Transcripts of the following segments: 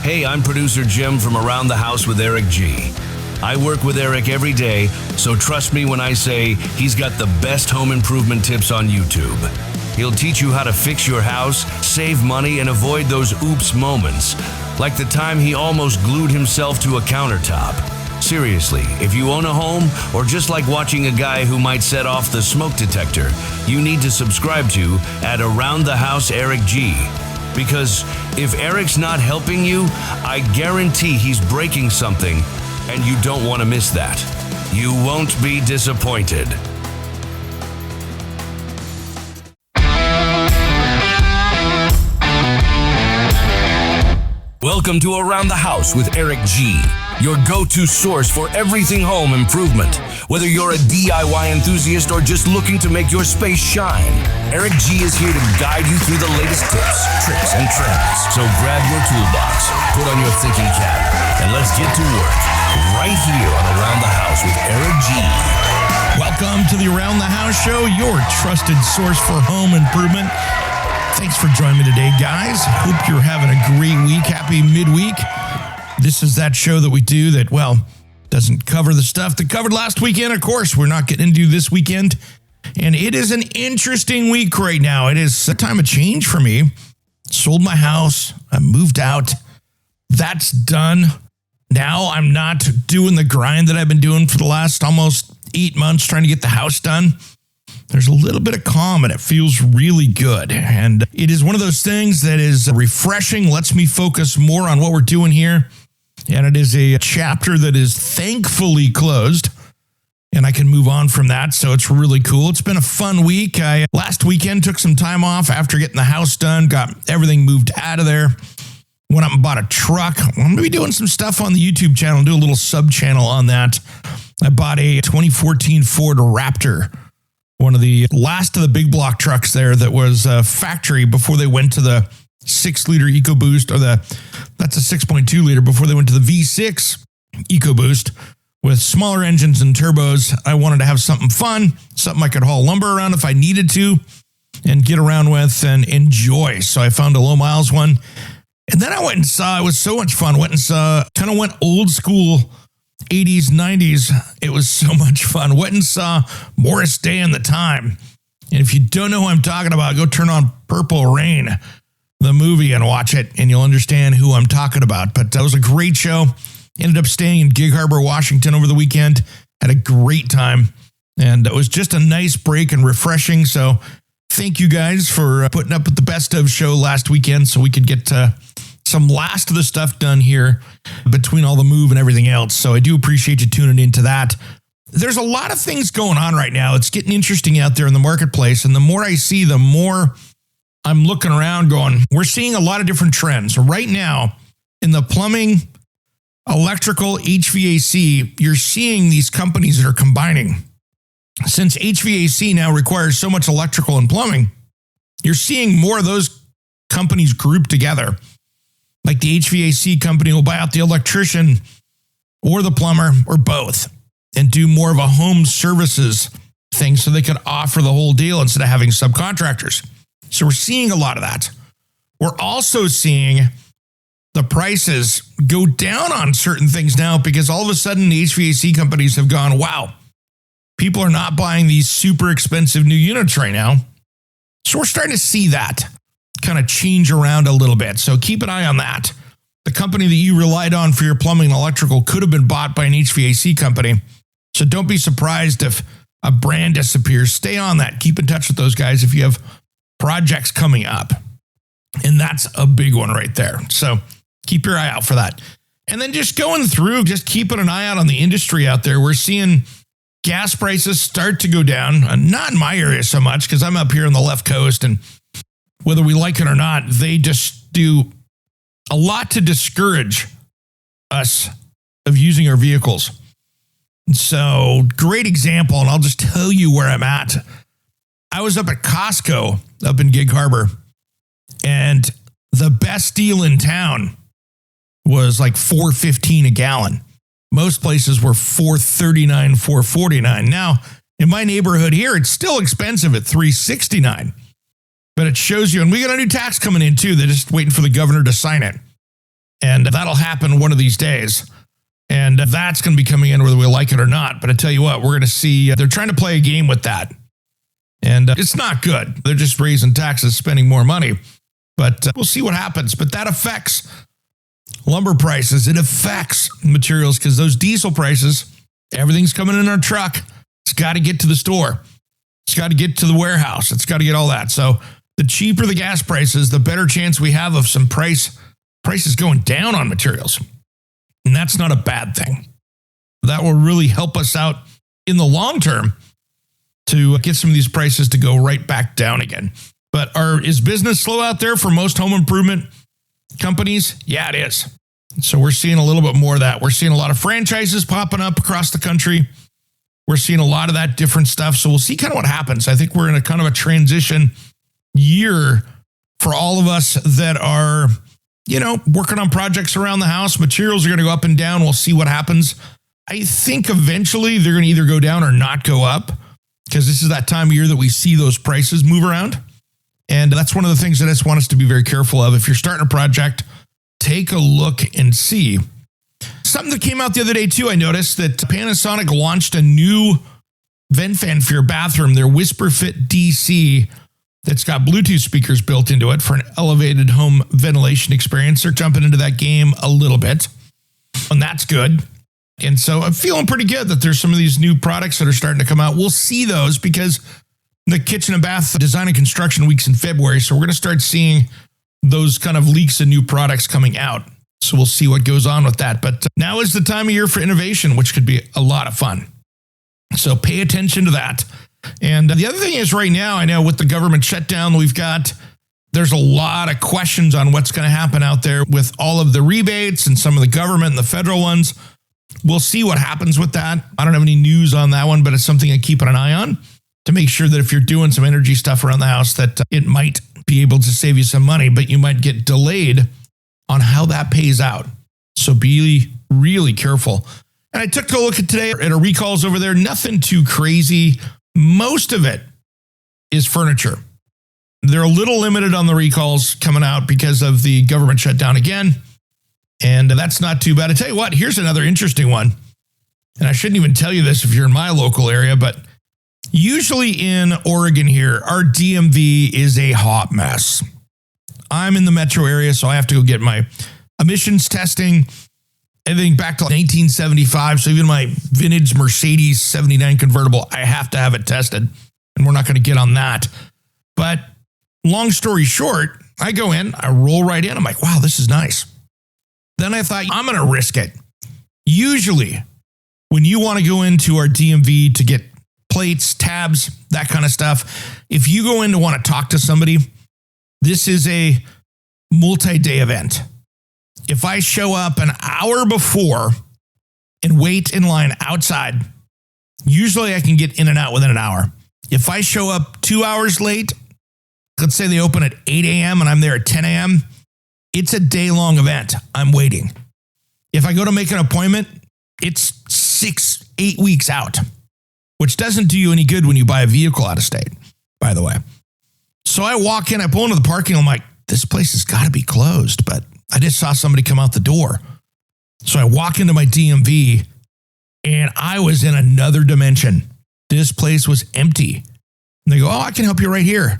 Hey, I'm producer Jim from Around the House with Eric G. I work with Eric every day, so trust me when I say he's got the best home improvement tips on YouTube. He'll teach you how to fix your house, save money, and avoid those oops moments, like the time he almost glued himself to a countertop. Seriously, if you own a home, or just like watching a guy who might set off the smoke detector, you need to subscribe to at Around the House Eric G. Because if Eric's not helping you, I guarantee he's breaking something, and you don't want to miss that. You won't be disappointed. Welcome to Around the House with Eric G, your go-to source for everything home improvement. Whether you're a DIY enthusiast or just looking to make your space shine, Eric G is here to guide you through the latest tips, tricks, and trends. So grab your toolbox, put on your thinking cap, and let's get to work right here on Around the House with Eric G. Welcome to the Around the House Show, your trusted source for home improvement. Thanks for joining me today, guys. Hope you're having a great week. Happy midweek. This is that show that we do that, well, doesn't cover the stuff that covered last weekend. Of course, we're not getting into this weekend. And it is an interesting week right now. It is a time of change for me. Sold my house. I moved out. That's done. Now I'm not doing the grind that I've been doing for the last almost 8 months trying to get the house done. There's a little bit of calm and it feels really good. And it is one of those things that is refreshing, lets me focus more on what we're doing here. And it is a chapter that is thankfully closed and I can move on from that. So it's really cool. It's been a fun week. Last weekend took some time off after getting the house done, got everything moved out of there. Went up and bought a truck. I'm going to be doing some stuff on the YouTube channel, do a little sub channel on that. I bought a 2014 Ford Raptor. One of the last of the big block trucks there that was a factory before they went to the 6-liter EcoBoost, or that's a 6.2 liter before they went to the V6 EcoBoost with smaller engines and turbos. I wanted to have something fun, something I could haul lumber around if I needed to and get around with and enjoy. So I found a low miles one. And then I went and saw, it was so much fun, went old school 80s, 90s. It was so much fun. Went and saw Morris Day and the Time. And if you don't know who I'm talking about, go turn on Purple Rain, the movie, and watch it, and you'll understand who I'm talking about. But it was a great show. Ended up staying in Gig Harbor, Washington over the weekend. Had a great time. And it was just a nice break and refreshing. So thank you guys for putting up with the best of show last weekend so we could get some last of the stuff done here between all the move and everything else. So I do appreciate you tuning into that. There's a lot of things going on right now. It's getting interesting out there in the marketplace. And the more I see, the more I'm looking around going, we're seeing a lot of different trends. Right now, in the plumbing, electrical, HVAC, you're seeing these companies that are combining. Since HVAC now requires so much electrical and plumbing, you're seeing more of those companies grouped together. Like the HVAC company will buy out the electrician or the plumber or both and do more of a home services thing so they could offer the whole deal instead of having subcontractors. So we're seeing a lot of that. We're also seeing the prices go down on certain things now because all of a sudden the HVAC companies have gone, wow, people are not buying these super expensive new units right now. So we're starting to see that kind of change around a little bit. So keep an eye on that. The company that you relied on for your plumbing and electrical could have been bought by an HVAC company. So don't be surprised if a brand disappears. Stay on that. Keep in touch with those guys if you have projects coming up. And that's a big one right there. So keep your eye out for that. And then just going through, just keeping an eye out on the industry out there. We're seeing gas prices start to go down. Not in my area so much because I'm up here on the left coast, and whether we like it or not, they just do a lot to discourage us of using our vehicles. So great example, and I'll just tell you where I'm at. I was up at Costco up in Gig Harbor, and the best deal in town was like $4.15 a gallon. Most places were $4.39, $4.49. Now, in my neighborhood here, it's still expensive at $3.69. But it shows you, and we got a new tax coming in too. They're just waiting for the governor to sign it. And that'll happen one of these days. And that's going to be coming in whether we like it or not. But I tell you what, we're going to see, they're trying to play a game with that. And it's not good. They're just raising taxes, spending more money. But we'll see what happens. But that affects lumber prices. It affects materials because those diesel prices, everything's coming in our truck. It's got to get to the store. It's got to get to the warehouse. It's got to get all that. So the cheaper the gas prices, the better chance we have of some prices going down on materials. And that's not a bad thing. That will really help us out in the long term to get some of these prices to go right back down again. But is business slow out there for most home improvement companies? Yeah, it is. So we're seeing a little bit more of that. We're seeing a lot of franchises popping up across the country. We're seeing a lot of that different stuff. So we'll see kind of what happens. I think we're in a kind of a transition year for all of us that are, working on projects around the house. Materials are going to go up and down. We'll see what happens. I think eventually they're going to either go down or not go up, because this is that time of year that we see those prices move around. And that's one of the things that I just want us to be very careful of. If you're starting a project, take a look and see. Something that came out the other day too, I noticed that Panasonic launched a new vent fan for your bathroom, their WhisperFit DC, that's got Bluetooth speakers built into it for an elevated home ventilation experience. They're jumping into that game a little bit, and that's good. And so I'm feeling pretty good that there's some of these new products that are starting to come out. We'll see those because the kitchen and bath design and construction weeks in February. So we're going to start seeing those kind of leaks of new products coming out. So we'll see what goes on with that. But now is the time of year for innovation, which could be a lot of fun. So pay attention to that. And the other thing is right now, I know with the government shutdown there's a lot of questions on what's going to happen out there with all of the rebates and some of the government and the federal ones. We'll see what happens with that. I don't have any news on that one, but it's something I'm keeping an eye on to make sure that if you're doing some energy stuff around the house, that it might be able to save you some money, but you might get delayed on how that pays out. So be really careful. And I took a look at today at our recalls over there. Nothing too crazy. Most of it is furniture. They're a little limited on the recalls coming out because of the government shutdown again. And that's not too bad. I tell you what, here's another interesting one. And I shouldn't even tell you this if you're in my local area, but usually in Oregon here, our DMV is a hot mess. I'm in the metro area, so I have to go get my emissions testing, everything back to 1975. So even my vintage Mercedes 79 convertible, I have to have it tested. And we're not going to get on that. But long story short, I go in, I roll right in. I'm like, wow, this is nice. Then I thought, I'm going to risk it. Usually, when you want to go into our DMV to get plates, tabs, that kind of stuff, if you go in to want to talk to somebody, this is a multi-day event. If I show up an hour before and wait in line outside, usually I can get in and out within an hour. If I show up 2 hours late, let's say they open at 8 a.m. and I'm there at 10 a.m., it's a day-long event. I'm waiting. If I go to make an appointment, it's 6-8 weeks out, which doesn't do you any good when you buy a vehicle out of state, by the way. So I walk in, I pull into the parking, I'm like, this place has got to be closed, but I just saw somebody come out the door. So I walk into my DMV and I was in another dimension. This place was empty. And they go, oh, I can help you right here.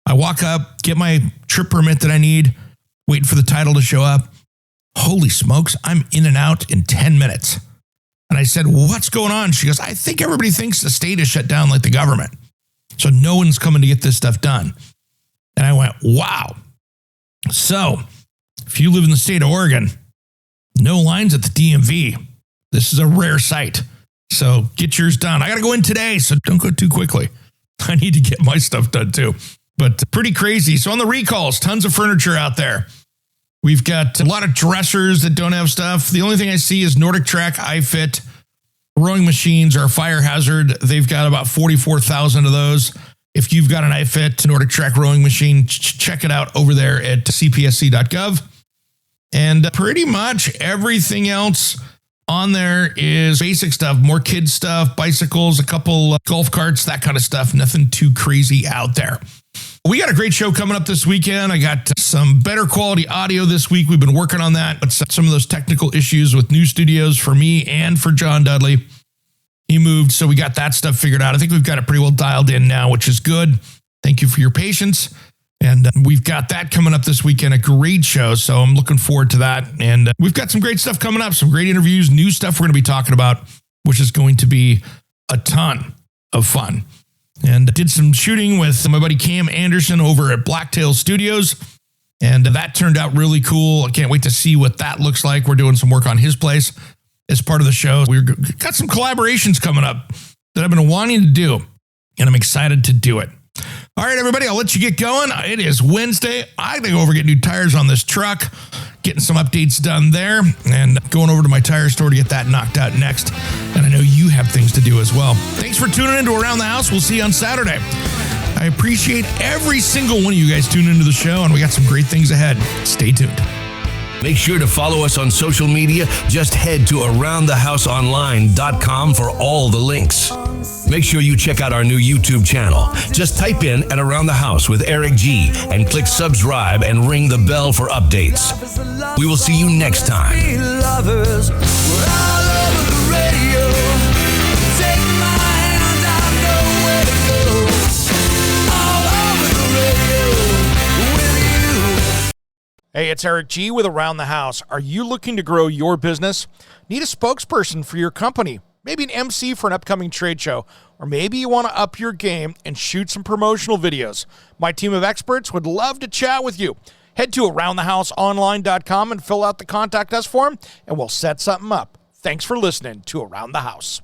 I walk up, get my trip permit that I need, wait for the title to show up. Holy smokes, I'm in and out in 10 minutes. And I said, what's going on? She goes, I think everybody thinks the state is shut down like the government. So no one's coming to get this stuff done. And I went, wow. So if you live in the state of Oregon, no lines at the DMV. This is a rare sight. So get yours done. I got to go in today, so don't go too quickly. I need to get my stuff done too. But pretty crazy. So on the recalls, tons of furniture out there. We've got a lot of dressers that don't have stuff. The only thing I see is Nordic Track, iFit, rowing machines are a fire hazard. They've got about 44,000 of those. If you've got an iFit Nordic Track rowing machine, check it out over there at cpsc.gov. And pretty much everything else on there is basic stuff, more kids stuff, bicycles, a couple golf carts, that kind of stuff. Nothing too crazy out there. We got a great show coming up this weekend. I got some better quality audio this week. We've been working on that, but some of those technical issues with new studios for me and for John Dudley. He moved, so we got that stuff figured out. I think we've got it pretty well dialed in now, which is good. Thank you for your patience. And we've got that coming up this weekend, a great show. So I'm looking forward to that. And we've got some great stuff coming up, some great interviews, new stuff we're going to be talking about, which is going to be a ton of fun. And did some shooting with my buddy Cam Anderson over at Blacktail Studios. And that turned out really cool. I can't wait to see what that looks like. We're doing some work on his place as part of the show. We've got some collaborations coming up that I've been wanting to do, and I'm excited to do it. All right, everybody, I'll let you get going. It is Wednesday. I gotta go over get new tires on this truck, getting some updates done there, and going over to my tire store to get that knocked out next. And I know you have things to do as well. Thanks for tuning in to Around the House. We'll see you on Saturday. I appreciate every single one of you guys tuning into the show, and we got some great things ahead. Stay tuned. Make sure to follow us on social media. Just head to aroundthehouseonline.com for all the links. Make sure you check out our new YouTube channel. Just type in at Around the House with Eric G and click subscribe and ring the bell for updates. We will see you next time. Hey, it's Eric G with Around the House. Are you looking to grow your business? Need a spokesperson for your company? Maybe an MC for an upcoming trade show? Or maybe you want to up your game and shoot some promotional videos? My team of experts would love to chat with you. Head to aroundthehouseonline.com and fill out the Contact Us form, and we'll set something up. Thanks for listening to Around the House.